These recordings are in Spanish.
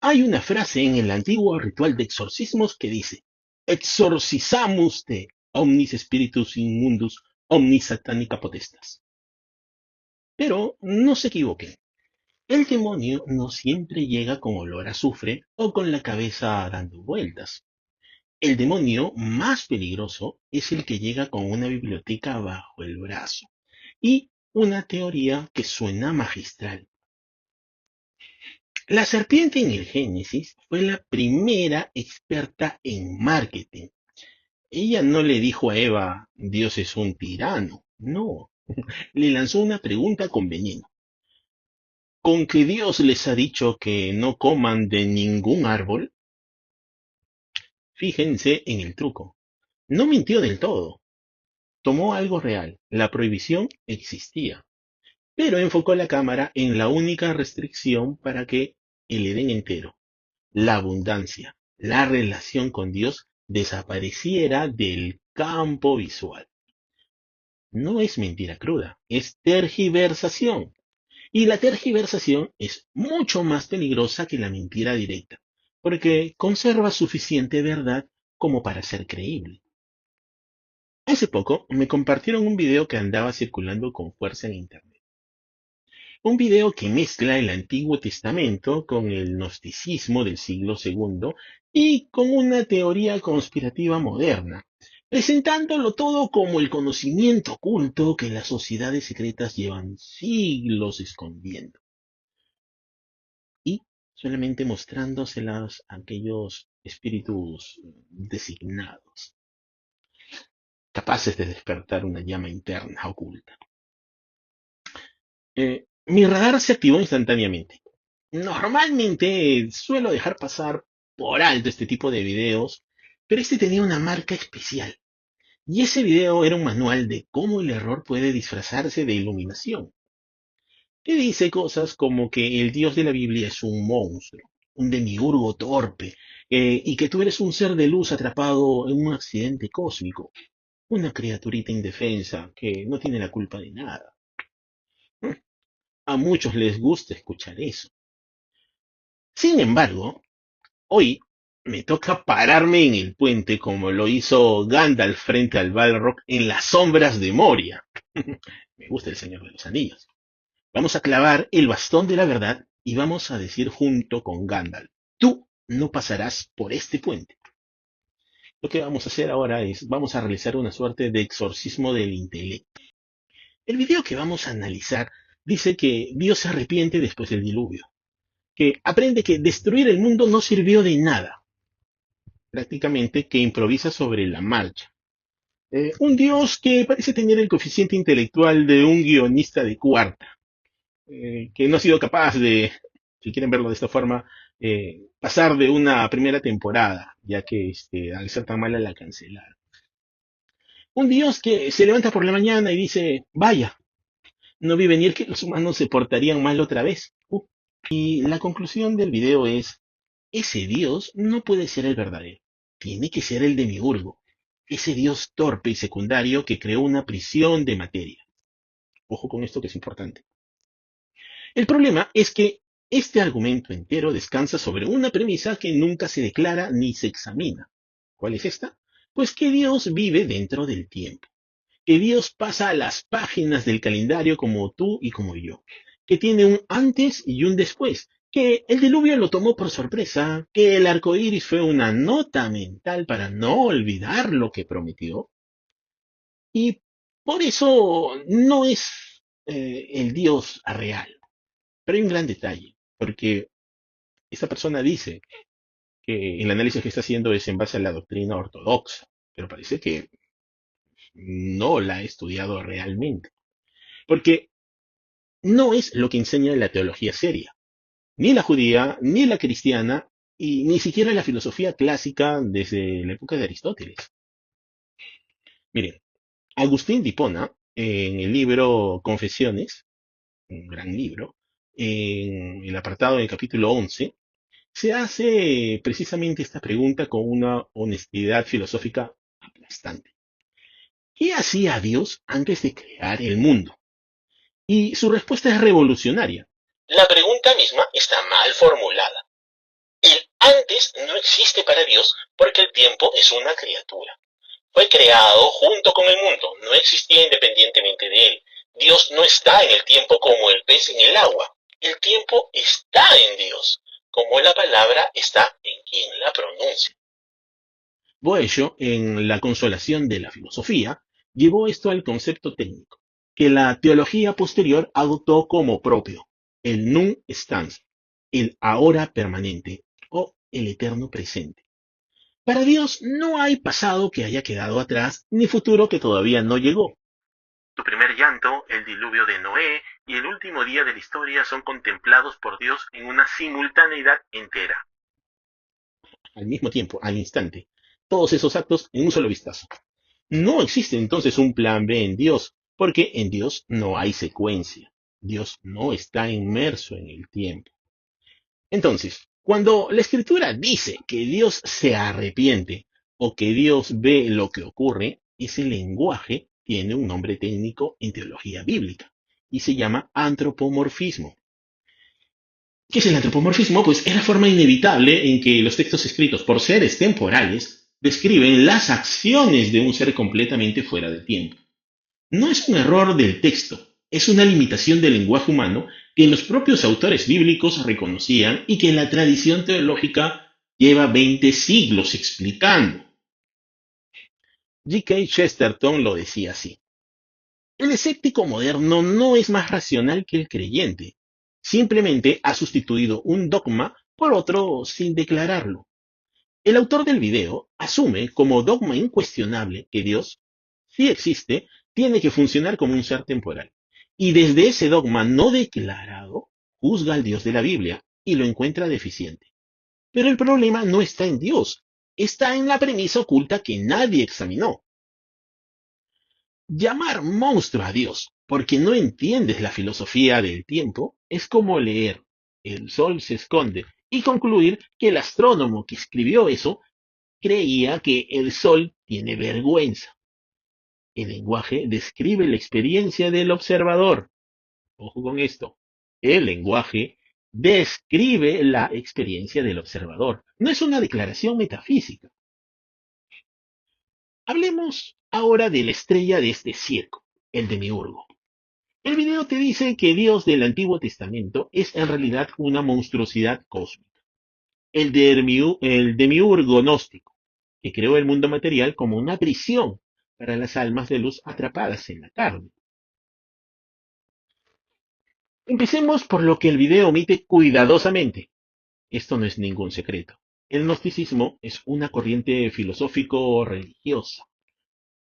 Hay una frase en el antiguo ritual de exorcismos que dice: Exorcizamus te omnis spiritus inmundus, omnis satanica potestas. Pero no se equivoquen. El demonio no siempre llega con olor a azufre o con la cabeza dando vueltas. El demonio más peligroso es el que llega con una biblioteca bajo el brazo y una teoría que suena magistral. La serpiente en el Génesis fue la primera experta en marketing. Ella no le dijo a Eva: Dios es un tirano. No, le lanzó una pregunta con veneno. ¿Con que Dios les ha dicho que no coman de ningún árbol? Fíjense en el truco. No mintió del todo. Tomó algo real. La prohibición existía. Pero enfocó la cámara en la única restricción para que el Edén entero, la abundancia, la relación con Dios, desapareciera del campo visual. No es mentira cruda, es tergiversación. Y la tergiversación es mucho más peligrosa que la mentira directa, porque conserva suficiente verdad como para ser creíble. Hace poco me compartieron un video que andaba circulando con fuerza en internet. Un video que mezcla el Antiguo Testamento con el gnosticismo del siglo segundo y con una teoría conspirativa moderna, presentándolo todo como el conocimiento oculto que las sociedades secretas llevan siglos escondiendo, y solamente mostrándoselas a aquellos espíritus designados, capaces de despertar una llama interna oculta. Mi radar se activó instantáneamente. Normalmente suelo dejar pasar por alto este tipo de videos, pero este tenía una marca especial. Y ese video era un manual de cómo el error puede disfrazarse de iluminación. Que dice cosas como que el Dios de la Biblia es un monstruo, un demiurgo torpe, y que tú eres un ser de luz atrapado en un accidente cósmico, una criaturita indefensa que no tiene la culpa de nada. A muchos les gusta escuchar eso. Sin embargo, hoy me toca pararme en el puente como lo hizo Gandalf frente al Balrog en las sombras de Moria. Me gusta el Señor de los Anillos. Vamos a clavar el bastón de la verdad y vamos a decir junto con Gandalf: tú no pasarás por este puente. Lo que vamos a hacer ahora es, vamos a realizar una suerte de exorcismo del intelecto. El video que vamos a analizar dice que Dios se arrepiente después del diluvio, que aprende que destruir el mundo no sirvió de nada, prácticamente que improvisa sobre la marcha. Un Dios que parece tener el coeficiente intelectual de un guionista de cuarta, que no ha sido capaz de, si quieren verlo de esta forma, pasar de una primera temporada, ya que al ser tan mala la cancelaron. Un Dios que se levanta por la mañana y dice: vaya, no vi venir que los humanos se portarían mal otra vez. Y la conclusión del video es: ese Dios no puede ser el verdadero, tiene que ser el demiurgo, ese Dios torpe y secundario que creó una prisión de materia. Ojo con esto que es importante. El problema es que este argumento entero descansa sobre una premisa que nunca se declara ni se examina. ¿Cuál es esta? Pues que Dios vive dentro del tiempo, que Dios pasa a las páginas del calendario como tú y como yo, que tiene un antes y un después, que el diluvio lo tomó por sorpresa, que el arco iris fue una nota mental para no olvidar lo que prometió, y por eso no es el Dios real. Pero hay un gran detalle, porque esta persona dice que el análisis que está haciendo es en base a la doctrina ortodoxa, pero parece que no la ha estudiado realmente, porque no es lo que enseña la teología seria, ni la judía, ni la cristiana, y ni siquiera la filosofía clásica desde la época de Aristóteles. Miren, Agustín de Hipona, en el libro Confesiones, un gran libro, en el apartado del capítulo 11, se hace precisamente esta pregunta con una honestidad filosófica aplastante. ¿Qué hacía Dios antes de crear el mundo? Y su respuesta es revolucionaria. La pregunta misma está mal formulada. Antes no existe para Dios porque el tiempo es una criatura. Fue creado junto con el mundo, no existía independientemente de él. Dios no está en el tiempo como el pez en el agua. El tiempo está en Dios, como la palabra está en quien la pronuncia. Boesio, en La consolación de la filosofía, llevó esto al concepto técnico, que la teología posterior adoptó como propio, el nun stans, el ahora permanente o el eterno presente. Para Dios no hay pasado que haya quedado atrás, ni futuro que todavía no llegó. Tu primer llanto, el diluvio de Noé y el último día de la historia son contemplados por Dios en una simultaneidad entera. Al mismo tiempo, al instante. Todos esos actos en un solo vistazo. No existe entonces un plan B en Dios, porque en Dios no hay secuencia. Dios no está inmerso en el tiempo. Entonces, cuando la escritura dice que Dios se arrepiente o que Dios ve lo que ocurre, ese lenguaje tiene un nombre técnico en teología bíblica y se llama antropomorfismo. ¿Qué es el antropomorfismo? Pues es la forma inevitable en que los textos escritos por seres temporales describen las acciones de un ser completamente fuera del tiempo. No es un error del texto, es una limitación del lenguaje humano que los propios autores bíblicos reconocían y que la tradición teológica lleva 20 siglos explicando. G. K. Chesterton lo decía así. El escéptico moderno no es más racional que el creyente. Simplemente ha sustituido un dogma por otro sin declararlo. El autor del video asume como dogma incuestionable que Dios, si existe, tiene que funcionar como un ser temporal. Y desde ese dogma no declarado, juzga al Dios de la Biblia y lo encuentra deficiente. Pero el problema no está en Dios, está en la premisa oculta que nadie examinó. Llamar monstruo a Dios porque no entiendes la filosofía del tiempo es como leer El sol se esconde y concluir que el astrónomo que escribió eso creía que el sol tiene vergüenza. El lenguaje describe la experiencia del observador. Ojo con esto. El lenguaje describe la experiencia del observador. No es una declaración metafísica. Hablemos ahora de la estrella de este circo, el demiurgo. El video te dice que Dios del Antiguo Testamento es en realidad una monstruosidad cósmica. El demiurgo gnóstico, que creó el mundo material como una prisión para las almas de luz atrapadas en la carne. Empecemos por lo que el video omite cuidadosamente. Esto no es ningún secreto. El gnosticismo es una corriente filosófico-religiosa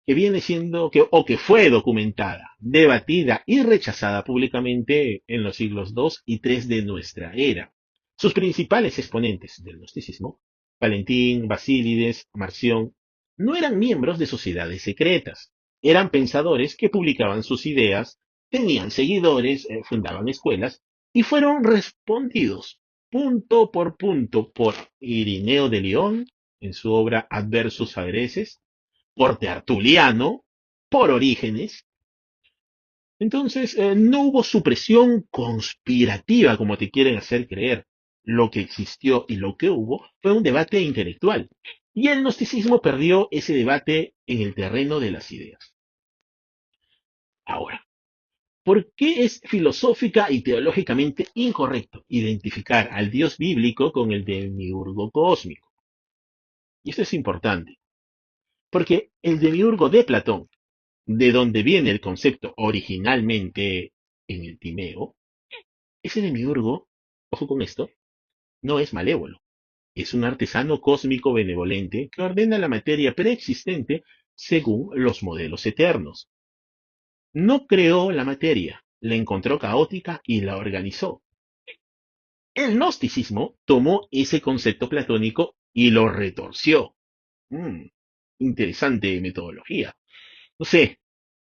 que viene siendo o que fue documentada, debatida y rechazada públicamente en los siglos II y III de nuestra era. Sus principales exponentes del gnosticismo, Valentín, Basílides, Marción, no eran miembros de sociedades secretas, eran pensadores que publicaban sus ideas, tenían seguidores, fundaban escuelas y fueron respondidos punto por Irineo de León en su obra Adversus Adreses, por Tertuliano, por Orígenes. Entonces, no hubo supresión conspirativa como te quieren hacer creer. Lo que existió y lo que hubo fue un debate intelectual. Y el gnosticismo perdió ese debate en el terreno de las ideas. Ahora, ¿por qué es filosófica y teológicamente incorrecto identificar al Dios bíblico con el demiurgo cósmico? Y esto es importante, porque el demiurgo de Platón, de donde viene el concepto originalmente en el Timeo, ese demiurgo, ojo con esto, no es malévolo. Es un artesano cósmico benevolente que ordena la materia preexistente según los modelos eternos. No creó la materia, la encontró caótica y la organizó. El gnosticismo tomó ese concepto platónico y lo retorció. Mm, interesante metodología. No sé,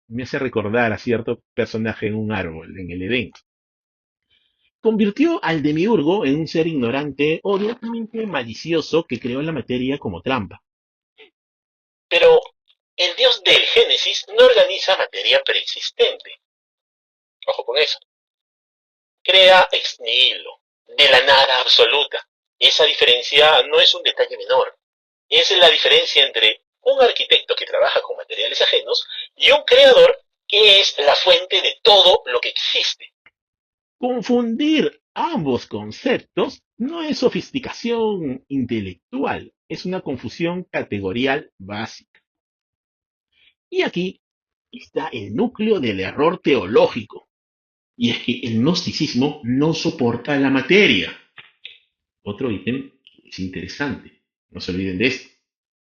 me hace recordar a cierto personaje en un árbol, en el Edén. Convirtió al demiurgo en un ser ignorante o directamente malicioso que creó la materia como trampa. Pero el dios del Génesis no organiza materia preexistente. Ojo con eso. Crea ex nihilo, de la nada absoluta. Esa diferencia no es un detalle menor, es la diferencia entre un arquitecto que trabaja con materiales ajenos y un creador que es la fuente de todo lo que existe. Confundir ambos conceptos no es sofisticación intelectual, es una confusión categorial básica. Y aquí está el núcleo del error teológico, y es que el gnosticismo no soporta la materia. Otro ítem es interesante, no se olviden de esto,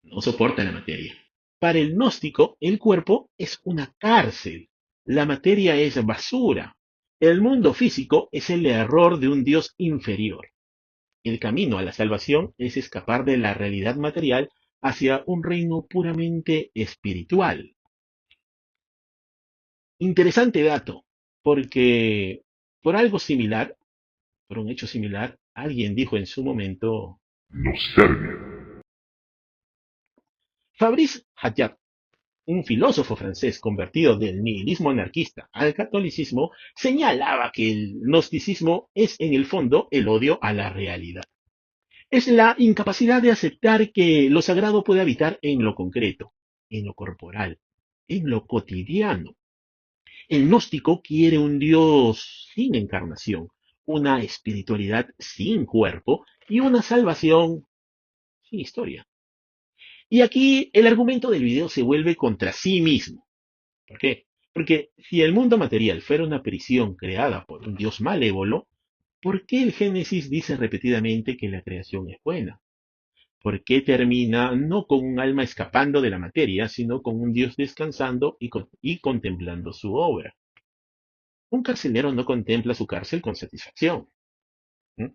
no soporta la materia. Para el gnóstico, el cuerpo es una cárcel, la materia es basura, el mundo físico es el error de un Dios inferior. El camino a la salvación es escapar de la realidad material hacia un reino puramente espiritual. Interesante dato, porque por algo similar, por un hecho similar, alguien dijo en su momento, nos sirve. Fabrice Haddad, un filósofo francés convertido del nihilismo anarquista al catolicismo, señalaba que el gnosticismo es en el fondo el odio a la realidad. Es la incapacidad de aceptar que lo sagrado puede habitar en lo concreto, en lo corporal, en lo cotidiano. El gnóstico quiere un Dios sin encarnación, una espiritualidad sin cuerpo y una salvación sin historia. Y aquí el argumento del video se vuelve contra sí mismo. ¿Por qué? Porque si el mundo material fuera una prisión creada por un Dios malévolo, ¿por qué el Génesis dice repetidamente que la creación es buena? ¿Por qué termina no con un alma escapando de la materia, sino con un Dios descansando y contemplando su obra? Un carcelero no contempla su cárcel con satisfacción. ¿Mm?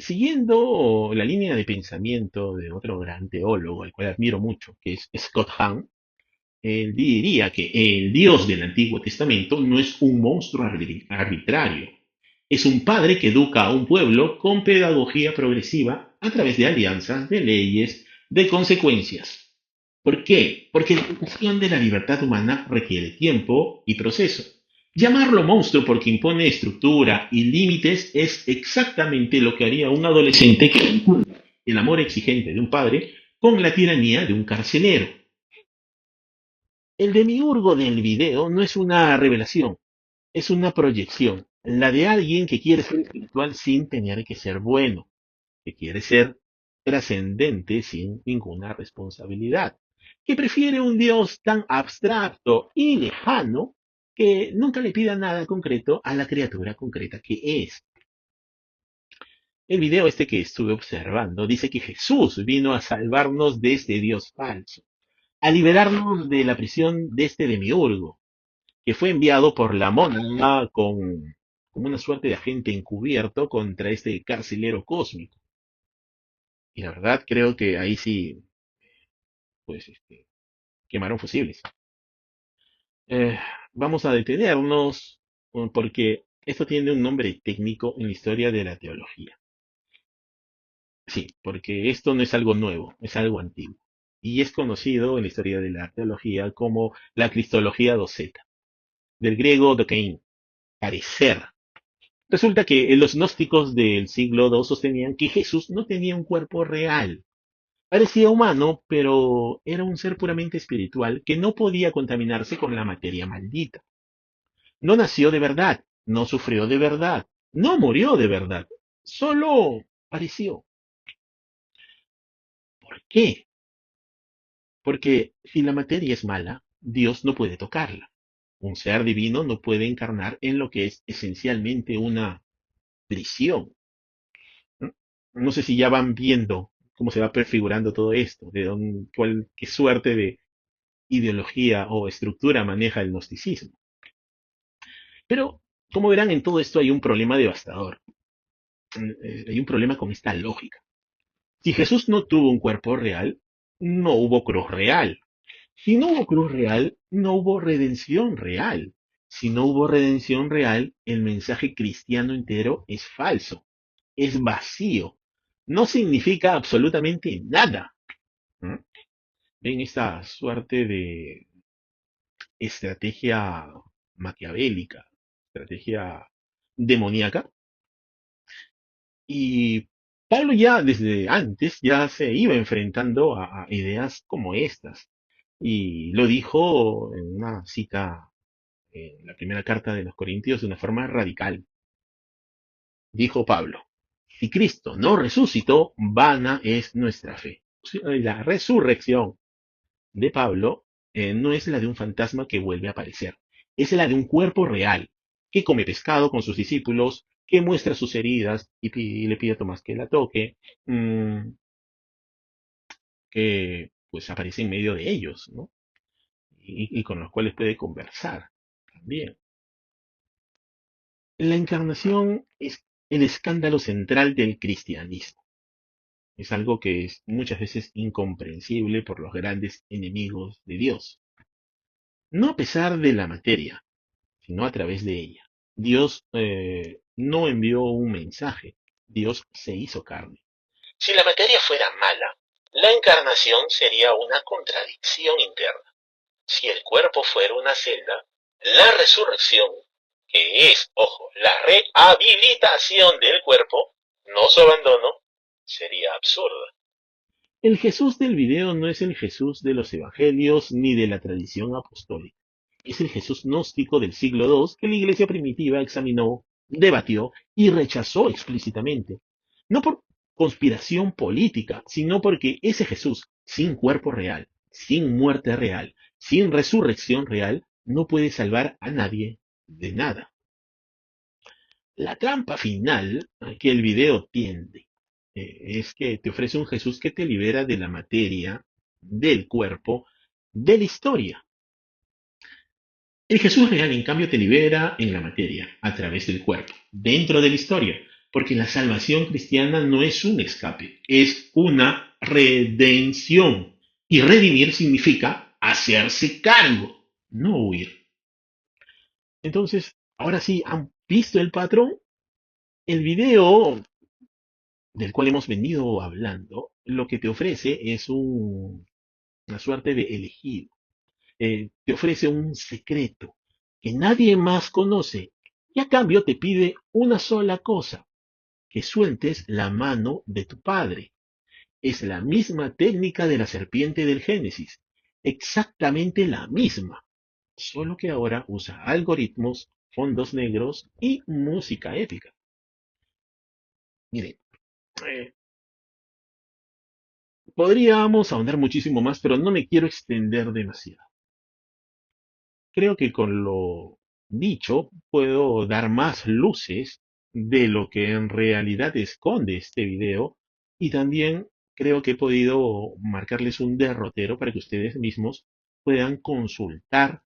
Siguiendo la línea de pensamiento de otro gran teólogo, al cual admiro mucho, que es Scott Hahn, él diría que el Dios del Antiguo Testamento no es un monstruo arbitrario, es un padre que educa a un pueblo con pedagogía progresiva a través de alianzas, de leyes, de consecuencias. ¿Por qué? Porque la educación de la libertad humana requiere tiempo y proceso. Llamarlo monstruo porque impone estructura y límites es exactamente lo que haría un adolescente que vincula el amor exigente de un padre con la tiranía de un carcelero. El demiurgo del video no es una revelación, es una proyección, la de alguien que quiere ser espiritual sin tener que ser bueno, que quiere ser trascendente sin ninguna responsabilidad, que prefiere un Dios tan abstracto y lejano que nunca le pida nada concreto a la criatura concreta que es. El video este que estuve observando dice que Jesús vino a salvarnos de este Dios falso, a liberarnos de la prisión de este demiurgo, que fue enviado por la Mónada como una suerte de agente encubierto contra este carcelero cósmico. Y la verdad creo que ahí sí, pues, quemaron fusibles. Eh, Vamos a detenernos porque esto tiene un nombre técnico en la historia de la teología. Sí, porque esto no es algo nuevo, es algo antiguo. Y es conocido en la historia de la teología como la cristología doceta, del griego dokein, parecer. Resulta que los gnósticos del siglo II sostenían que Jesús no tenía un cuerpo real. Parecía humano, pero era un ser puramente espiritual que no podía contaminarse con la materia maldita. No nació de verdad, no sufrió de verdad, no murió de verdad, solo pareció. ¿Por qué? Porque si la materia es mala, Dios no puede tocarla. Un ser divino no puede encarnar en lo que es esencialmente una prisión. ¿No? No sé si ya van viendo cómo se va prefigurando todo esto, qué suerte de ideología o estructura maneja el gnosticismo. Pero, como verán, en todo esto hay un problema devastador. Hay un problema con esta lógica. Si Jesús no tuvo un cuerpo real, no hubo cruz real. Si no hubo cruz real, no hubo redención real. Si no hubo redención real, el mensaje cristiano entero es falso, es vacío, no significa absolutamente nada. ¿Mm? Ven esta suerte de estrategia maquiavélica, estrategia demoníaca. Y Pablo ya desde antes ya se iba enfrentando a ideas como estas y lo dijo en una cita en la primera carta de los Corintios de una forma radical. Dijo Pablo, si Cristo no resucitó, vana es nuestra fe. La resurrección de Pablo no es la de un fantasma que vuelve a aparecer, es la de un cuerpo real, que come pescado con sus discípulos, que muestra sus heridas y le pide a Tomás que la toque, mm, que pues aparece en medio de ellos, ¿no? Y con los cuales puede conversar también. La encarnación es el escándalo central del cristianismo. Es algo que es muchas veces incomprensible por los grandes enemigos de Dios. No a pesar de la materia, sino a través de ella. Dios no envió un mensaje, Dios se hizo carne. Si la materia fuera mala, la encarnación sería una contradicción interna. Si el cuerpo fuera una celda, la resurrección, que es, ojo, la rehabilitación del cuerpo, no su abandono, sería absurda. El Jesús del video no es el Jesús de los evangelios ni de la tradición apostólica. Es el Jesús gnóstico del siglo II que la iglesia primitiva examinó, debatió y rechazó explícitamente. No por conspiración política, sino porque ese Jesús, sin cuerpo real, sin muerte real, sin resurrección real, no puede salvar a nadie de nada. La trampa final que el video tiende es que te ofrece un Jesús que te libera de la materia, del cuerpo, de la historia. El Jesús real, en cambio, te libera en la materia, a través del cuerpo, dentro de la historia, porque la salvación cristiana no es un escape, es una redención. Y redimir significa hacerse cargo, no huir. Entonces, ahora sí, ¿han visto el patrón? El video del cual hemos venido hablando, lo que te ofrece es una suerte de elegido. Te ofrece un secreto que nadie más conoce y a cambio te pide una sola cosa, que sueltes la mano de tu padre. Es la misma técnica de la serpiente del Génesis, exactamente la misma, solo que ahora usa algoritmos, fondos negros y música épica. Miren, eh, podríamos ahondar muchísimo más, pero no me quiero extender demasiado. Creo que con lo dicho puedo dar más luces de lo que en realidad esconde este video y también creo que he podido marcarles un derrotero para que ustedes mismos puedan consultar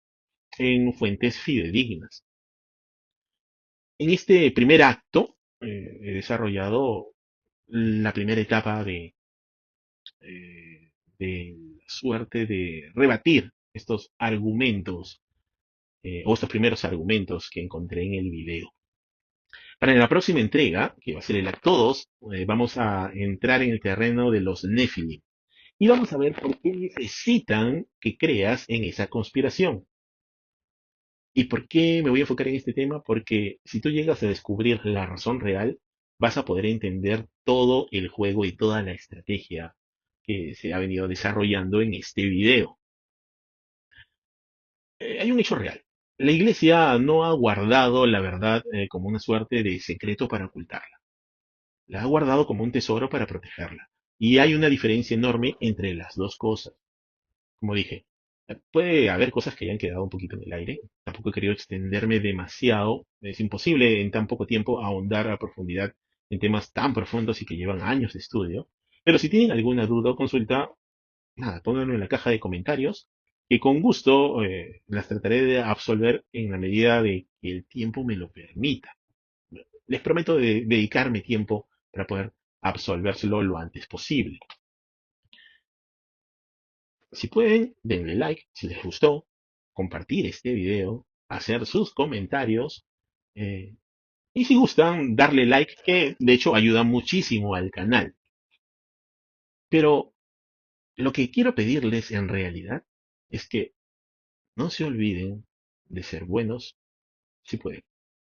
en fuentes fidedignas. En este primer acto he desarrollado la primera etapa de la suerte de rebatir estos argumentos o estos primeros argumentos que encontré en el video. Para la próxima entrega, que va a ser el acto 2, vamos a entrar en el terreno de los Nephilim y vamos a ver por qué necesitan que creas en esa conspiración. ¿Y por qué me voy a enfocar en este tema? Porque si tú llegas a descubrir la razón real, vas a poder entender todo el juego y toda la estrategia que se ha venido desarrollando en este video. Hay un hecho real. La iglesia no ha guardado la verdad como una suerte de secreto para ocultarla. La ha guardado como un tesoro para protegerla. Y hay una diferencia enorme entre las dos cosas. Como dije, puede haber cosas que hayan quedado un poquito en el aire. Tampoco he querido extenderme demasiado. Es imposible en tan poco tiempo ahondar a profundidad en temas tan profundos y que llevan años de estudio. Pero si tienen alguna duda o consulta, nada, pónganlo en la caja de comentarios, que con gusto las trataré de absolver en la medida de que el tiempo me lo permita. Les prometo dedicarme tiempo para poder absolvérselo lo antes posible. Si pueden, denle like si les gustó, compartir este video, hacer sus comentarios eh, y si gustan, darle like, que de hecho ayuda muchísimo al canal. Pero lo que quiero pedirles en realidad es que no se olviden de ser buenos si pueden.